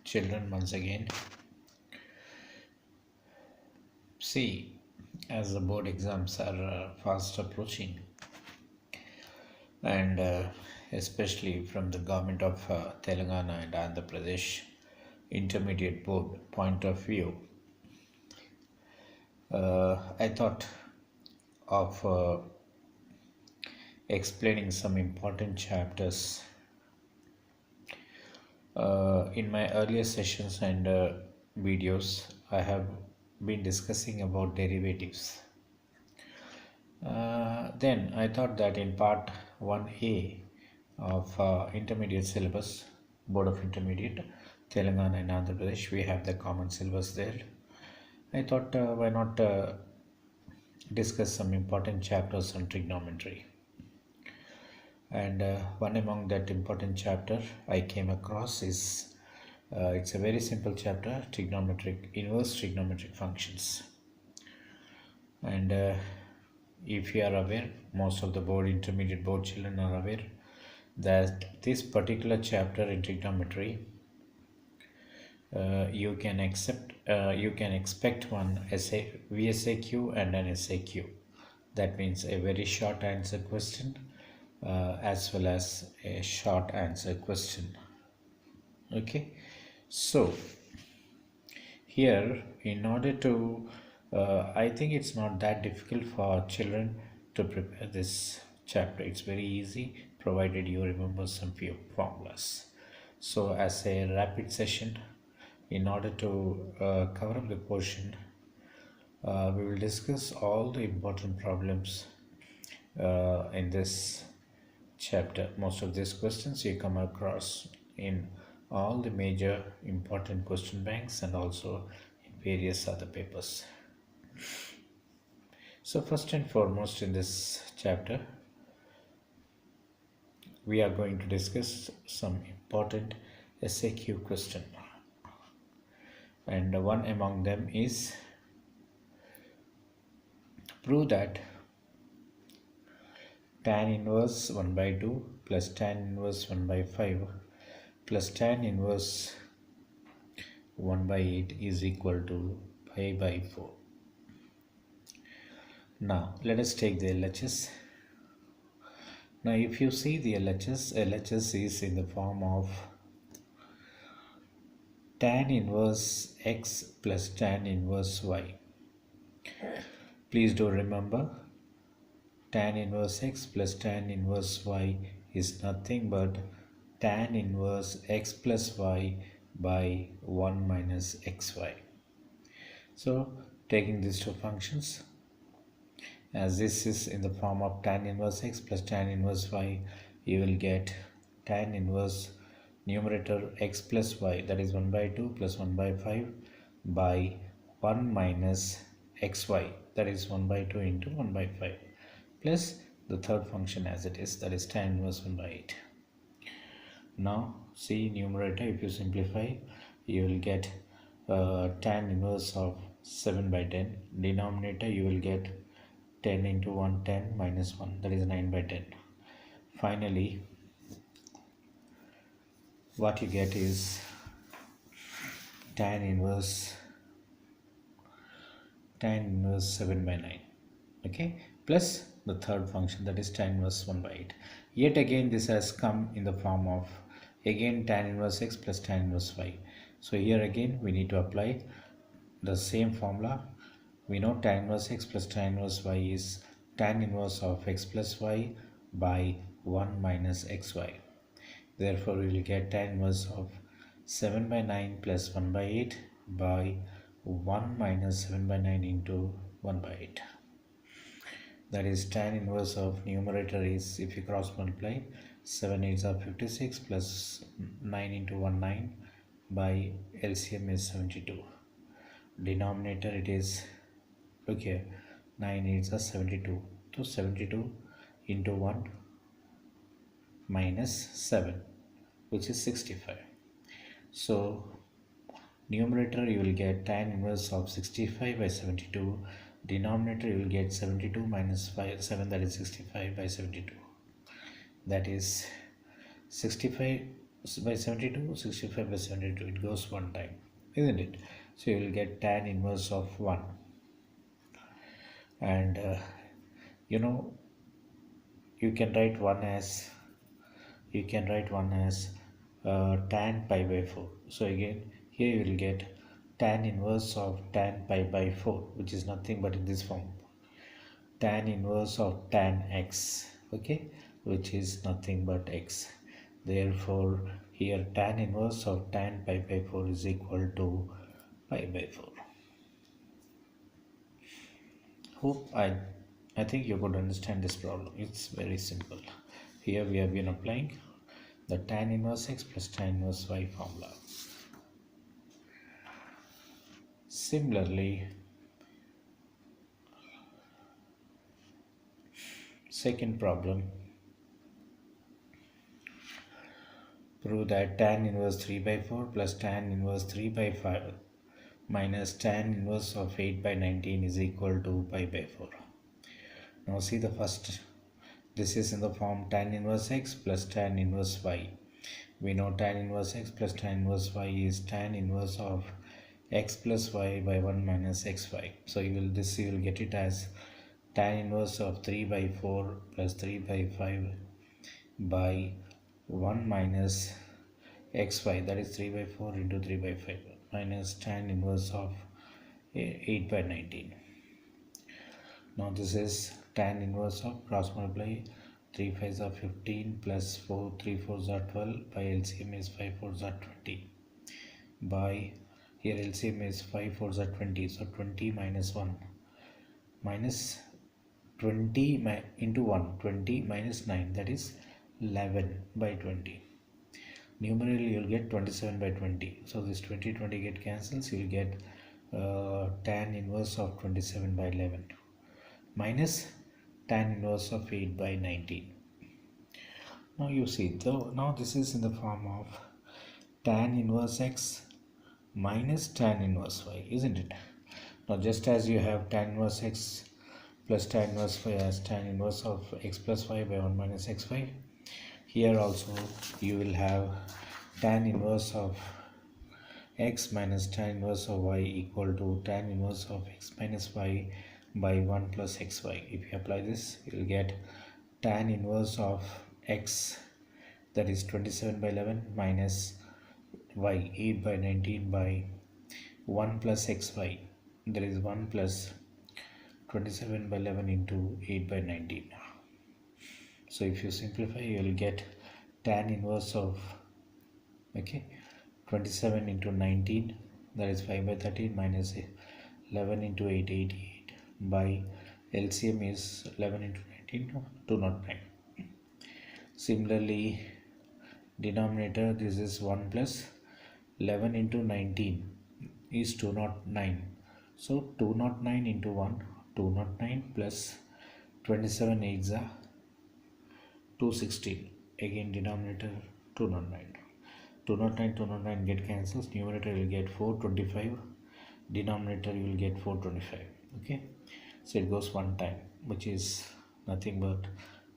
children once again. See, as the board exams are fast approaching, and especially from the government of Telangana and Andhra Pradesh intermediate board point of view, I thought of explaining some important chapters. In my earlier sessions and videos, I have been discussing about derivatives. Then I thought that in part 1A of intermediate syllabus, Board of Intermediate, Telangana and Andhra Pradesh, we have the common syllabus there. I thought why not discuss some important chapters on trigonometry. And one among that important chapter I came across is it's a very simple chapter, inverse trigonometric functions. And if you are aware, most of the intermediate board children are aware that this particular chapter in trigonometry, you can expect one VSAQ and an SAQ. That means a very short answer question as well as a short answer question. Okay, so here, in order to I think it's not that difficult for children to prepare this chapter. It's very easy provided you remember some few formulas. So as a rapid session, in order to cover up the portion, we will discuss all the important problems in this chapter. Most of these questions you come across in all the major important question banks and also in various other papers. So first and foremost in this chapter, we are going to discuss some important SAQ question, and one among them is prove that tan inverse 1 by 2 plus tan inverse 1 by 5 plus tan inverse 1 by 8 is equal to pi by 4. Now let us take the LHS. Now if you see the LHS is in the form of tan inverse x plus tan inverse y. Please do remember, tan inverse x plus tan inverse y is nothing but tan inverse x plus y by 1 minus xy. So taking these two functions, as this is in the form of tan inverse x plus tan inverse y, you will get tan inverse numerator x plus y, that is 1 by 2 plus 1 by 5 by 1 minus xy, that is 1 by 2 into 1 by 5, plus the third function as it is, that is tan inverse 1 by 8. Now see numerator, if you simplify, you will get tan inverse of 7 by 10. Denominator, you will get 10 into 1, 10 minus 1, that is 9 by 10. Finally, what you get is tan inverse 7 by 9, okay, plus the third function, that is tan inverse 1 by 8. Yet again this has come in the form of again tan inverse x plus tan inverse y. So here again we need to apply the same formula. We know tan inverse x plus tan inverse y is tan inverse of x plus y by 1 minus xy. Therefore we will get tan inverse of 7 by 9 plus 1 by 8 by 1 minus 7 by 9 into 1 by 8. That is tan inverse of numerator is, if you cross multiply, 7 8s are 56 plus 9 into 1 9 by LCM is 72. Denominator it is, look here, 9 8s are 72. So 72 into 1 minus 7, which is 65. So numerator you will get tan inverse of 65 by 72. Denominator you will get 72 minus 7, that is 65 by 72. That is 65 by 72, 65 by 72, it goes one time, isn't it? So you will get tan inverse of 1. And you know, you can write 1 as, tan pi by 4. So again, here you will get tan inverse of tan pi by 4, which is nothing but in this form, tan inverse of tan x, okay, which is nothing but x. Therefore here tan inverse of tan pi by 4 is equal to pi by 4. Hope I think you could understand this problem. It's very simple. Here we have been applying the tan inverse x plus tan inverse y formula. Similarly, second problem, prove that tan inverse 3 by 4 plus tan inverse 3 by 5 minus tan inverse of 8 by 19 is equal to pi by 4. Now see the first, this is in the form tan inverse x plus tan inverse y. We know tan inverse x plus tan inverse y is tan inverse of x plus y by 1 minus xy. So you will get it as tan inverse of 3 by 4 plus 3 by 5 by 1 minus xy, that is 3 by 4 into 3 by 5 minus tan inverse of 8 by 19. Now this is tan inverse of cross multiply, 3 5s are 15 plus 4 3 4s are 12 by LCM is 5 4s are 20 by, here LCM is 5 4s are 20, so 20 minus 1 minus 20 into 1, 20 minus 9, that is 11 by 20. Numerally you will get 27 by 20. So this 20 get cancels. You will get tan inverse of 27 by 11 minus tan inverse of 8 by 19. Now you see, now this is in the form of tan inverse x minus tan inverse y, isn't it? Now just as you have tan inverse x plus tan inverse y as tan inverse of x plus y by 1 minus xy, here also you will have tan inverse of x minus tan inverse of y equal to tan inverse of x minus y by 1 plus xy. If you apply this, you will get tan inverse of x, that is 27 by 11 minus y 8 by 19 by 1 plus xy, that is 1 plus 27 by 11 into 8 by 19. So if you simplify, you will get tan inverse of, okay, 27 into 19, that is 5 by 13 minus 11 into 8 88 by LCM is 11 into 19 209. Similarly, denominator, this is 1 plus 11 into 19 is 209. So 209 into 1, 209 plus 27 8s are 216. Again denominator 209. 209 get cancels. Numerator will get 425. Denominator you will get 425. Okay. So it goes one time, which is nothing but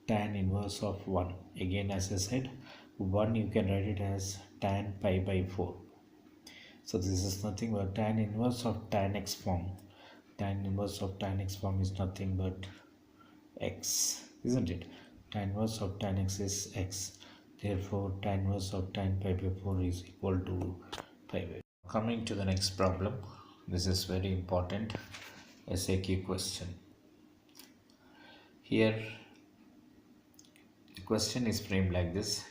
tan inverse of 1. Again, as I said, 1 you can write it as tan pi by 4. So this is nothing but tan inverse of tan x form. Tan inverse of tan x form is nothing but x, isn't it? Tan inverse of tan x is x. Therefore, tan inverse of tan pi by 4 is equal to pi by 4. Coming to the next problem. This is very important SAQ question. Here, the question is framed like this.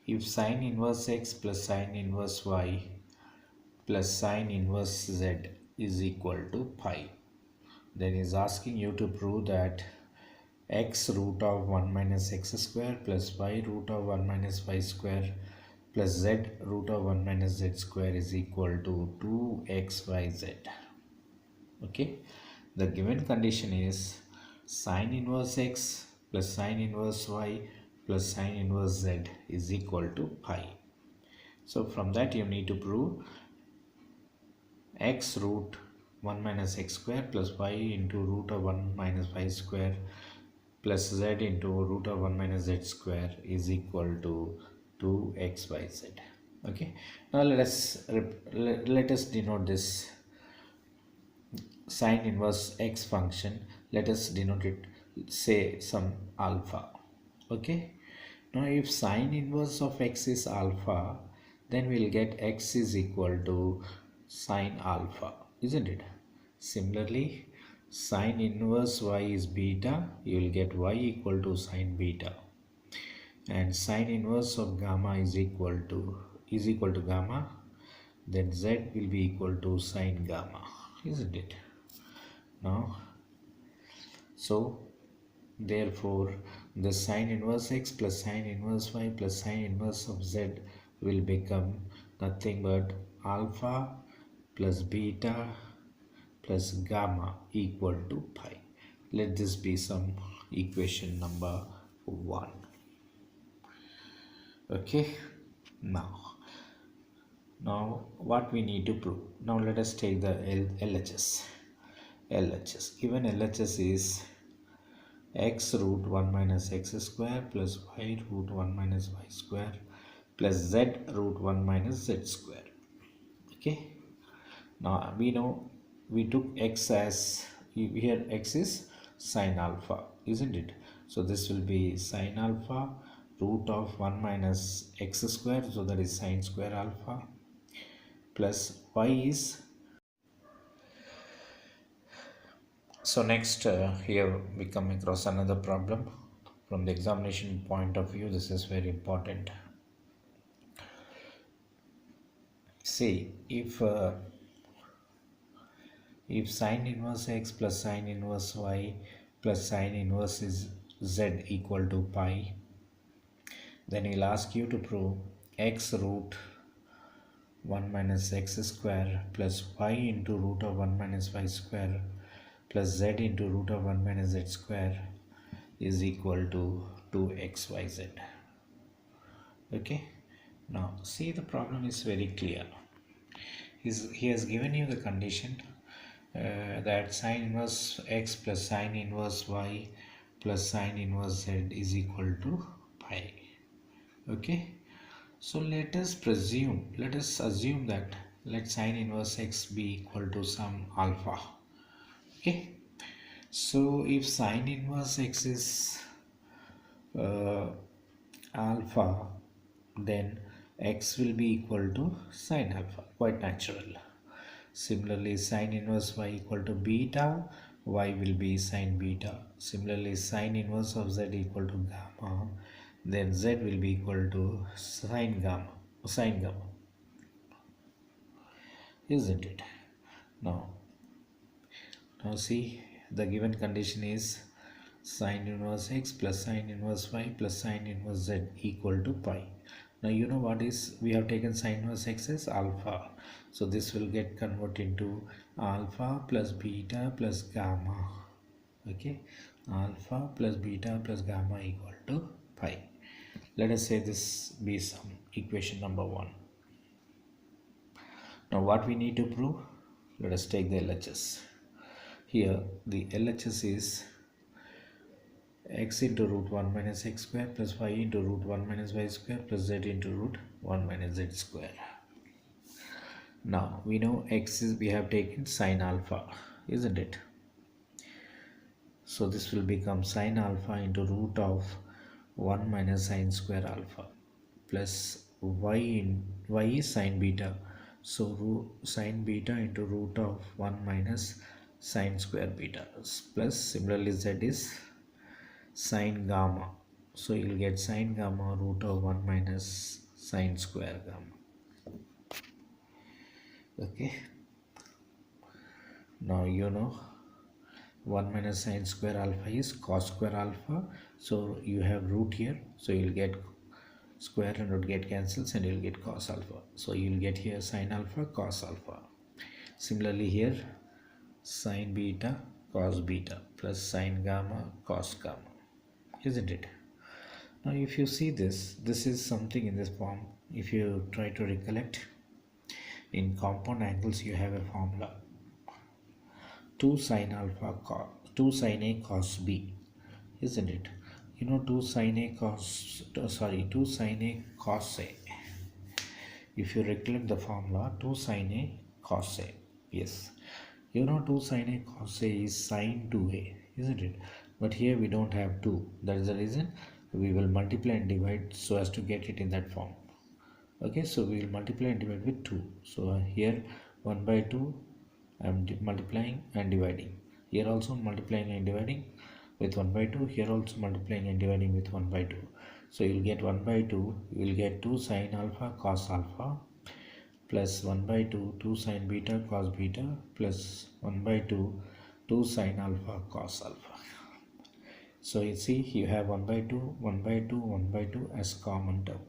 If sine inverse x plus sine inverse y plus sine inverse z is equal to pi, then is asking you to prove that x root of 1 minus x square plus y root of 1 minus y square plus z root of 1 minus z square is equal to 2xyz. Okay, the given condition is sine inverse x plus sine inverse y plus sine inverse z is equal to pi. So from that you need to prove x root 1 minus x square plus y into root of 1 minus y square plus z into root of 1 minus z square is equal to 2xyz. Okay, now let us denote this sine inverse x function. Let us denote it, say some alpha. Okay, now if sine inverse of x is alpha, then we'll get x is equal to sine alpha, isn't it? Similarly, sine inverse y is beta, you will get y equal to sine beta, and sine inverse of gamma is equal to gamma, then z will be equal to sine gamma, isn't it? Now, so therefore the sine inverse x plus sine inverse y plus sine inverse of z will become nothing but alpha plus beta plus gamma equal to pi. Let this be some equation number 1. Okay, now what we need to prove. Now let us take the LHS. Given LHS is x root 1 minus x square plus y root 1 minus y square plus z root 1 minus z square. Okay, now we know we took x as, here x is sine alpha, isn't it? So this will be sine alpha root of 1 minus x square, so that is sine square alpha, plus y is, so next here we come across another problem from the examination point of view. This is very important. See, if sine inverse x plus sine inverse y plus sine inverse is z equal to pi, then he'll ask you to prove x root 1 minus x square plus y into root of 1 minus y square plus z into root of 1 minus z square is equal to 2xyz. Okay, now see, the problem is very clear. He has given you the condition that sine inverse x plus sine inverse y plus sine inverse z is equal to pi. Okay, so let us assume that let sine inverse x be equal to some alpha. Okay, so if sine inverse x is alpha, then x will be equal to sine alpha, quite natural. Similarly, sine inverse y equal to beta, y will be sine beta. Similarly, sine inverse of z equal to gamma, then z will be equal to sine gamma, isn't it? Now see, the given condition is sine inverse x plus sine inverse y plus sine inverse z equal to pi. Now you know what is, we have taken sine inverse x as alpha, so this will get converted into alpha plus beta plus gamma. Okay, alpha plus beta plus gamma equal to pi. Let us say this be some equation number 1. Now what we need to prove, let us take the LHS. Here the LHS is x into root 1 minus x square plus y into root 1 minus y square plus z into root 1 minus z square. Now we know x is, we have taken sine alpha, isn't it? So this will become sine alpha into root of 1 minus sine square alpha plus y is sine beta, so sine beta into root of 1 minus sine square beta plus, similarly z is sine gamma, so you will get sine gamma root of 1 minus sine square gamma. Okay, now you know 1 minus sine square alpha is cos square alpha, so you have root here, so you will get square and root get cancels and you will get cos alpha, so you will get here sine alpha cos alpha. Similarly here sine beta cos beta plus sine gamma cos gamma, isn't it? Now if you see this is something in this form. If you try to recollect, in compound angles you have a formula 2 sine a cos b, isn't it? You know 2 sine A cos, 2 sine A cos A. If you recollect the formula, 2 sine A cos A. Yes. You know 2 sine A cos A is sine 2A, isn't it? But here we don't have 2. That is the reason we will multiply and divide so as to get it in that form. Okay, so we will multiply and divide with 2. So here 1 by 2 I am multiplying and dividing. Here also multiplying and dividing with 1 by 2. Here also multiplying and dividing with 1 by 2. So you will get 1 by 2. You will get 2 sine alpha cos alpha plus 1 by 2 2 sine beta cos beta plus 1 by 2 2 sine alpha cos alpha. So you see you have 1 by 2 1 by 2 1 by 2 as common term.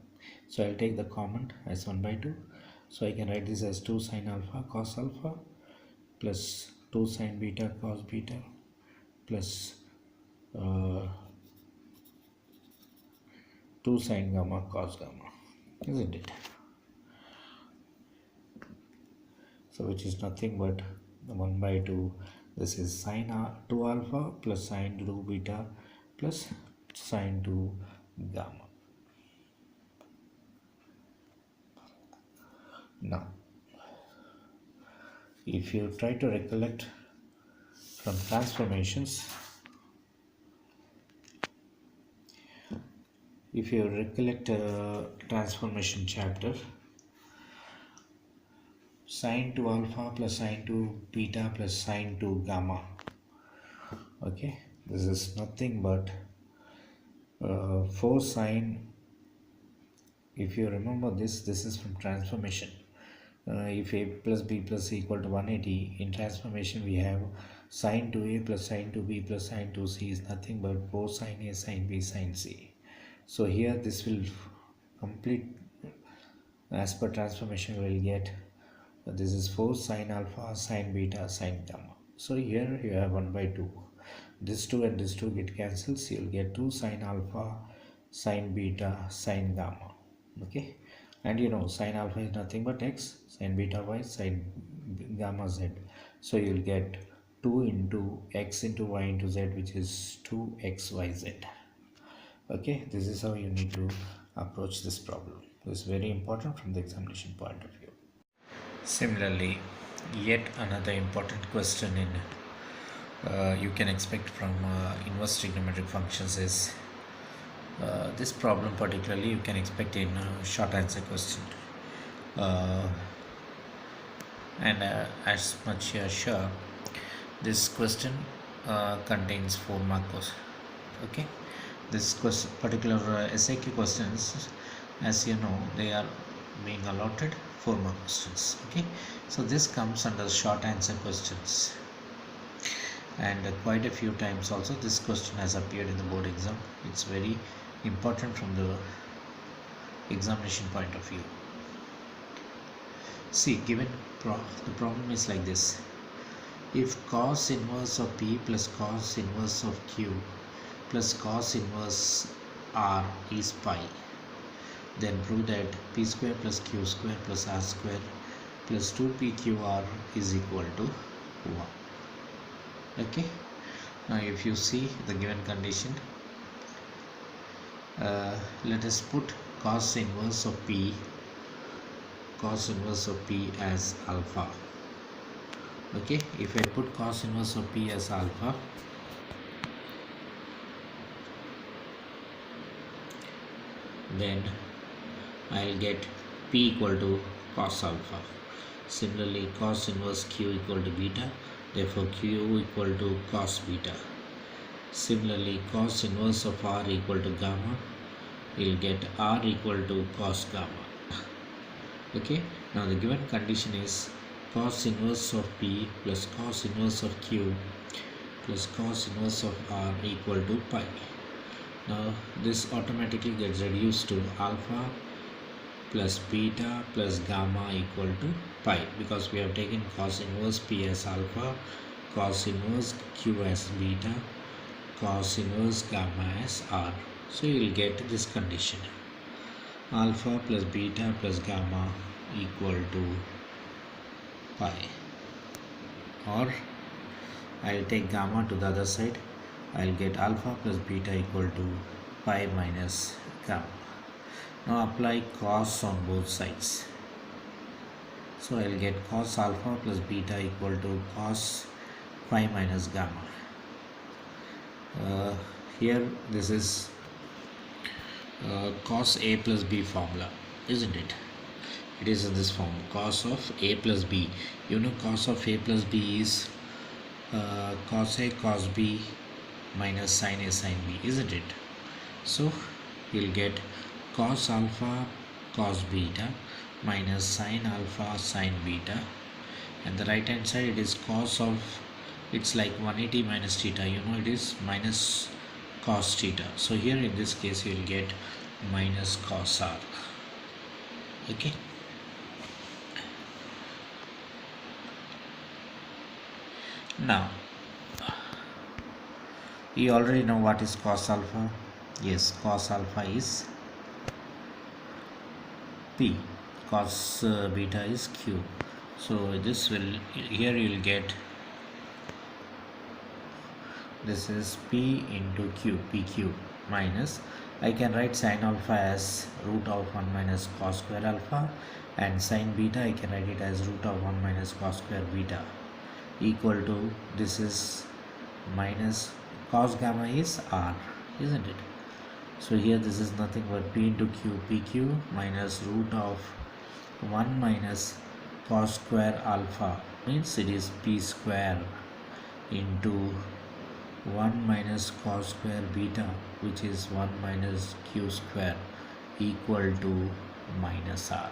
So I'll take the common as 1 by 2. So I can write this as 2 sine alpha cos alpha plus 2 sine beta cos beta plus 2 sine gamma cos gamma, isn't it? So which is nothing but 1 by 2. This is sine 2 alpha plus sine 2 beta plus sine 2 gamma. Now, if you try to recollect from transformations, if you recollect transformation chapter, sine 2 alpha plus sine 2 beta plus sine 2 gamma. Okay, this is nothing but 4 sine. If you remember this is from transformation. If a plus b plus c equal to 180, in transformation we have sine 2a plus sine 2b plus sine 2c is nothing but 4 sine a sine b sine c. So here this will complete as per transformation. We will get this is 4 sine alpha sine beta sine gamma. So here you have 1 by 2. This 2 and this 2 get cancels. You will get 2 sine alpha sine beta sine gamma. Okay, and you know sine alpha is nothing but x, sine beta y, sine gamma z. So you will get 2 into x into y into z, which is 2xyz. Okay, this is how you need to approach this problem. This is very important from the examination point of view. Similarly, yet another important question in you can expect from inverse trigonometric functions is this problem particularly you can expect in short answer question, and as much as sure this question contains 4 marks. Okay, this question, particular SAQ questions, as you know, they are being allotted 4 mark questions. Okay, so this comes under short answer questions, and quite a few times also this question has appeared in the board exam. It's very important from the examination point of view. See, given the problem is like this: if cos inverse of p plus cos inverse of q plus cos inverse r is pi, then prove that p square plus q square plus r square plus 2pqr is equal to 1. Okay, now if you see the given condition, let us put cos inverse of p as alpha. Okay, if I put cos inverse of p as alpha, then I'll get p equal to cos alpha. Similarly, cos inverse q equal to beta, therefore q equal to cos beta. Similarly, cos inverse of r equal to gamma, we'll get r equal to cos gamma. Okay, now the given condition is cos inverse of p plus cos inverse of q plus cos inverse of r equal to pi. Now this automatically gets reduced to alpha plus beta plus gamma equal to pi, because we have taken cos inverse p as alpha, cos inverse q as beta, cos inverse gamma as r. So you will get this condition: alpha plus beta plus gamma equal to pi. Or I will take gamma to the other side. I will get alpha plus beta equal to pi minus gamma. Now apply cos on both sides. So I'll get cos alpha plus beta equal to cos pi minus gamma. Here this is cos a plus b formula, isn't it? It is in this form, cos of a plus b. You know cos of a plus b is cos a cos b minus sin a sin b, isn't it? So you'll get cos alpha cos beta minus sin alpha sin beta, and the right hand side it is cos of, it's like 180 minus theta, you know it is minus cos theta. So here in this case you will get minus cos r. Okay. Now you already know what is cos alpha. Yes, cos alpha is p, cos beta is q. So this will, here you will get, this is p into q, pq minus, I can write sin alpha as root of 1 minus cos square alpha, and sin beta I can write it as root of 1 minus cos square beta, equal to, this is minus cos gamma is r, isn't it? So here this is nothing but p into q, pq minus root of 1 minus cos square alpha, means it is p square into 1 minus cos square beta, which is 1 minus q square, equal to minus r.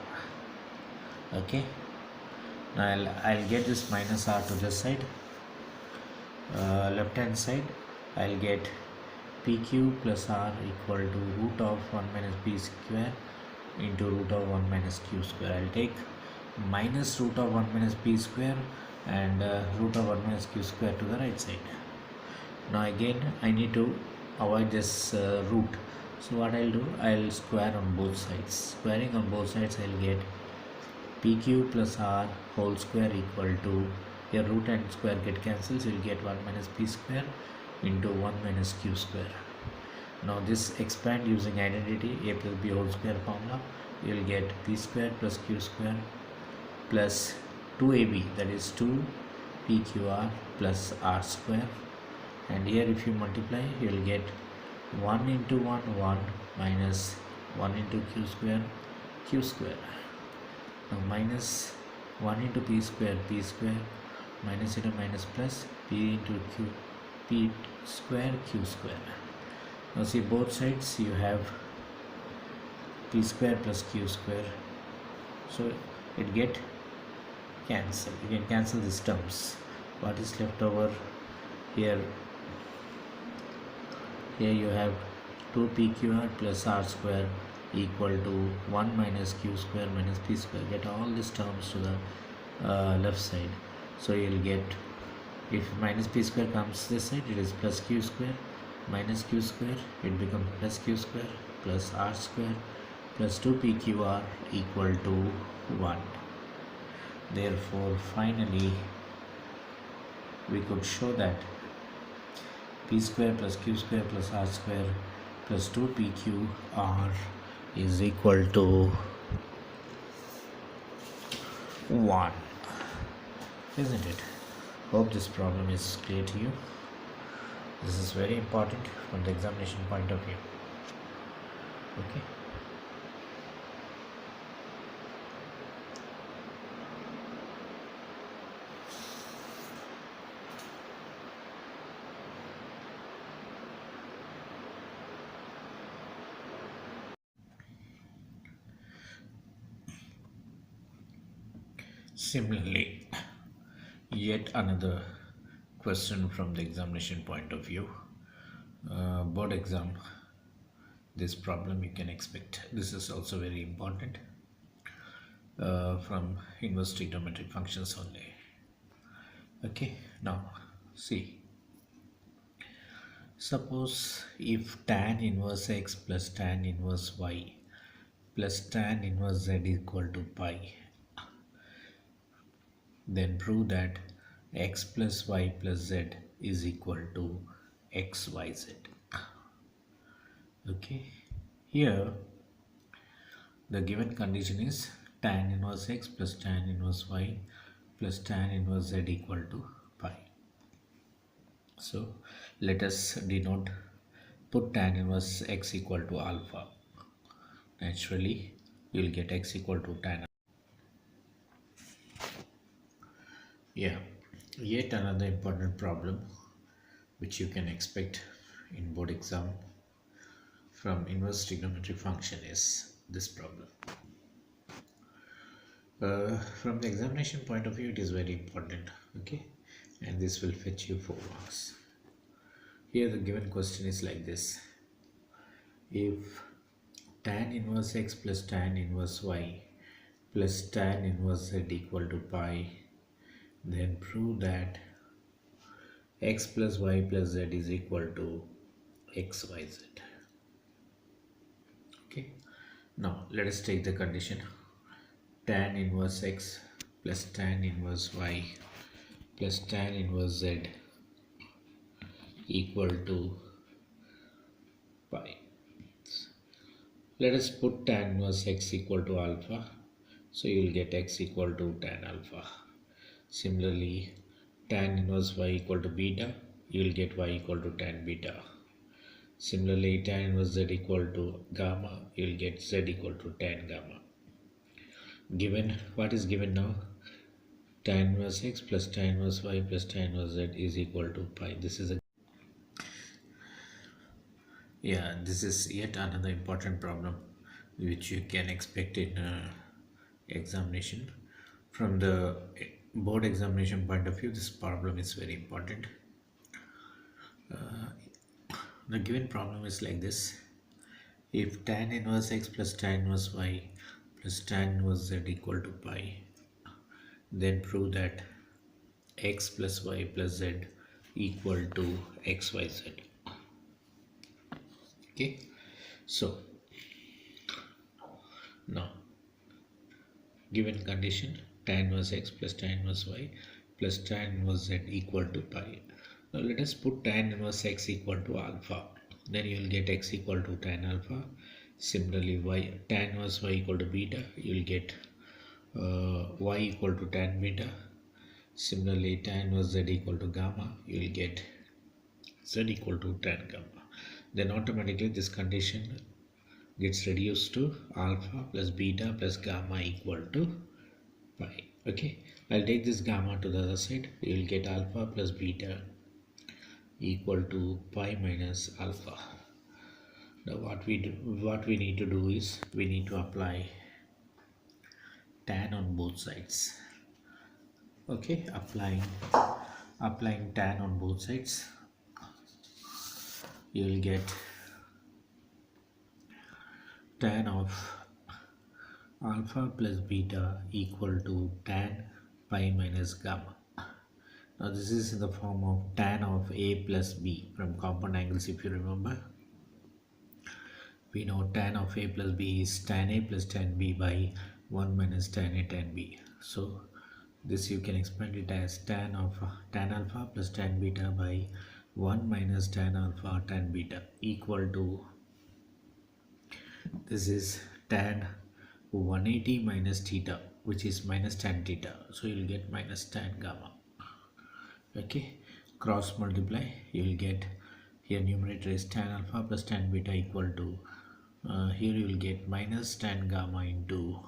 Okay. Now I'll get this minus r to this side. Left hand side I'll get pq plus r equal to root of 1 minus p square into root of 1 minus q square. I'll take minus root of 1 minus p square and root of 1 minus q square to the right side. Now again I need to avoid this root. So what I'll do, I'll square on both sides. Squaring on both sides I'll get pq plus r whole square equal to, here root and square get cancelled, so you'll get 1 minus p square into 1 minus q square. Now this expand using identity a plus b whole square formula, you will get p square plus q square plus 2ab, that is 2 pqr plus r square, and here if you multiply you will get 1 into 1 1 minus 1 into q square. Now minus 1 into p square minus into minus plus p into q, p square q square. Now see both sides you have p square plus q square, so it get cancelled. You can cancel these terms. What is left over here? Here you have 2 pqr plus r square equal to 1 minus q square minus p square. Get all these terms to the left side. So you will get, if minus p square comes this side, it is plus q square minus q square, it becomes plus q square plus r square plus 2 pqr equal to 1. Therefore finally we could show that p square plus q square plus r square plus 2 pqr is equal to 1, isn't it? Hope this problem is clear to you. This is very important from the examination point of view. Okay. Similarly, yet another question from the examination point of view. Board exam, this problem you can expect. This is also very important from inverse trigonometric functions only. Okay, now see. Suppose if tan inverse x plus tan inverse y plus tan inverse z equal to pi, then prove that x plus y plus z is equal to xyz. Okay, here the given condition is tan inverse x plus tan inverse y plus tan inverse z equal to pi. So let us denote, put tan inverse x equal to alpha. Naturally, you will get x equal to tan. Yeah, yet another important problem which you can expect in board exam from inverse trigonometric function is this problem. From the examination point of view, it is very important, okay, and this will fetch you 4 marks. Here the given question is like this: if tan inverse x plus tan inverse y plus tan inverse z equal to pi, then prove that x plus y plus z is equal to xyz. Okay, now let us take the condition tan inverse x plus tan inverse y plus tan inverse z equal to pi. Let us put tan inverse x equal to alpha, so you will get x equal to tan alpha. Similarly, tan inverse y equal to beta, you will get y equal to tan beta. Similarly, tan inverse z equal to gamma, you will get z equal to tan gamma. Given, what is given now? Tan inverse x plus tan inverse y plus tan inverse z is equal to pi. This is a, yeah, this is yet another important problem which you can expect in examination. From the board examination point of view, this problem is very important. The given problem is like this: if tan inverse x plus tan inverse y plus tan inverse z equal to pi, then prove that x plus y plus z equal to xyz. Okay, so now given condition tan inverse x plus tan inverse y plus tan inverse z equal to pi. Now let us put tan inverse x equal to alpha, then you will get x equal to tan alpha. Similarly, y tan inverse y equal to beta, you will get y equal to tan beta. Similarly, tan inverse z equal to gamma, you will get z equal to tan gamma. Then automatically this condition gets reduced to alpha plus beta plus gamma equal to pi. Okay, I'll take this gamma to the other side. You will get alpha plus beta equal to pi minus alpha. Now what we need to do is we need to apply tan on both sides. Okay, applying tan on both sides, you will get tan of alpha plus beta equal to tan pi minus gamma. Now this is in the form of tan of a plus b from compound angles. If you remember, we know tan of a plus b is tan a plus tan b by 1 minus tan a tan b. So this you can expand it as tan alpha plus tan beta by 1 minus tan alpha tan beta equal to, this is tan 180 minus theta, which is minus tan theta. So you will get minus tan gamma. Okay, cross multiply, you will get, here numerator is tan alpha plus tan beta equal to, here you will get minus tan gamma into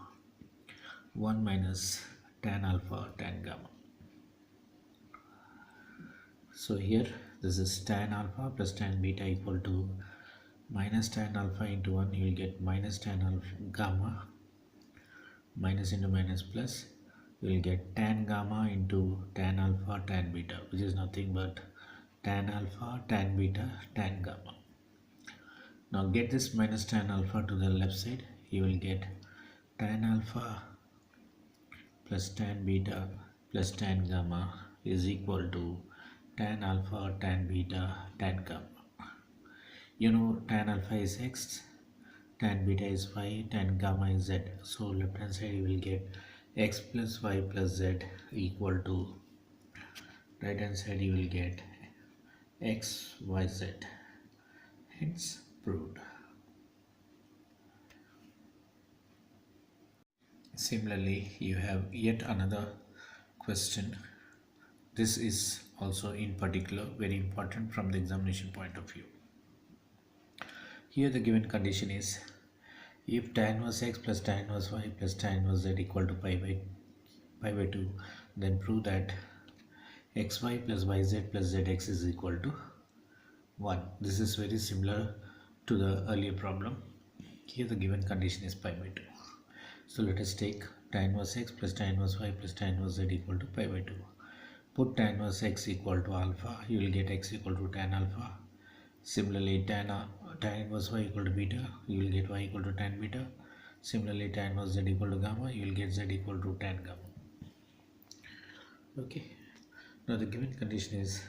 1 minus tan alpha tan gamma. So here this is tan alpha plus tan beta equal to minus tan alpha into 1, you will get minus tan alpha gamma, minus into minus plus, you will get tan gamma into tan alpha tan beta, which is nothing but tan alpha tan beta tan gamma. Now get this minus tan alpha to the left side, you will get tan alpha plus tan beta plus tan gamma is equal to tan alpha tan beta tan gamma. You know tan alpha is x, tan beta is y, tan gamma is z. So left hand side you will get x plus y plus z equal to, right hand side you will get x y z. Hence proved. Similarly, you have yet another question. This is also in particular very important from the examination point of view. Here the given condition is, if tan inverse x plus tan inverse y plus tan inverse z equal to pi by 2, then prove that xy plus yz plus zx is equal to 1. This is very similar to the earlier problem. Here the given condition is pi by 2. So let us take tan inverse x plus tan inverse y plus tan inverse z equal to pi by 2. Put tan inverse x equal to alpha, you will get x equal to tan alpha. Similarly, tan inverse y equal to beta, you will get y equal to tan beta. Similarly, tan inverse z equal to gamma, you will get z equal to tan gamma. Okay. Now the given condition is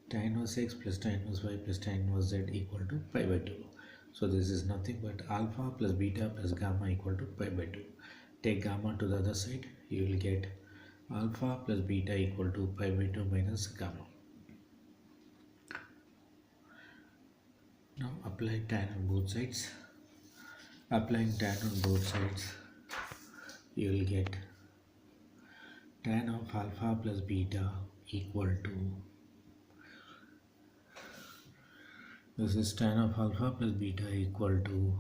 tan inverse x plus tan inverse y plus tan inverse z equal to pi by 2. So this is nothing but alpha plus beta plus gamma equal to pi by 2. Take gamma to the other side, you will get alpha plus beta equal to pi by 2 minus gamma. Now apply tan on both sides. Applying tan on both sides, you will get tan of alpha plus beta equal to, this is tan of alpha plus beta equal to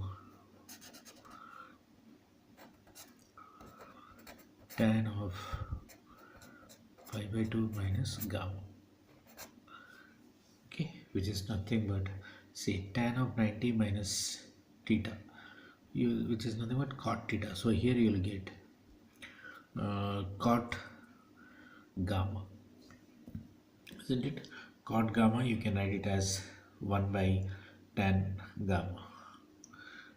tan of pi by 2 minus gamma. Okay, which is nothing but, say, tan of 90 minus theta, which is nothing but cot theta. So here you will get cot gamma, isn't it? Cot gamma, you can write it as 1 by tan gamma.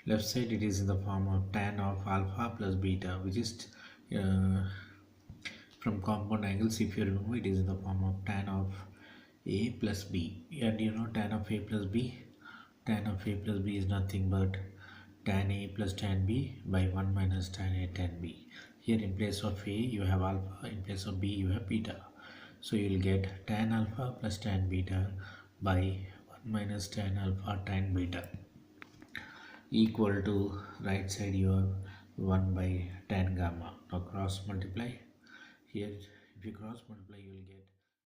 Left side it is in the form of tan of alpha plus beta, which is from compound angles. If you remember, it is in the form of tan of a plus b, and you know tan of a plus b, tan of a plus b is nothing but tan a plus tan b by 1 minus tan a tan b. Here in place of a you have alpha, in place of b you have beta. So you will get tan alpha plus tan beta by 1 minus tan alpha tan beta equal to, right side you have 1 by tan gamma. Now cross multiply. Here if you cross multiply you will get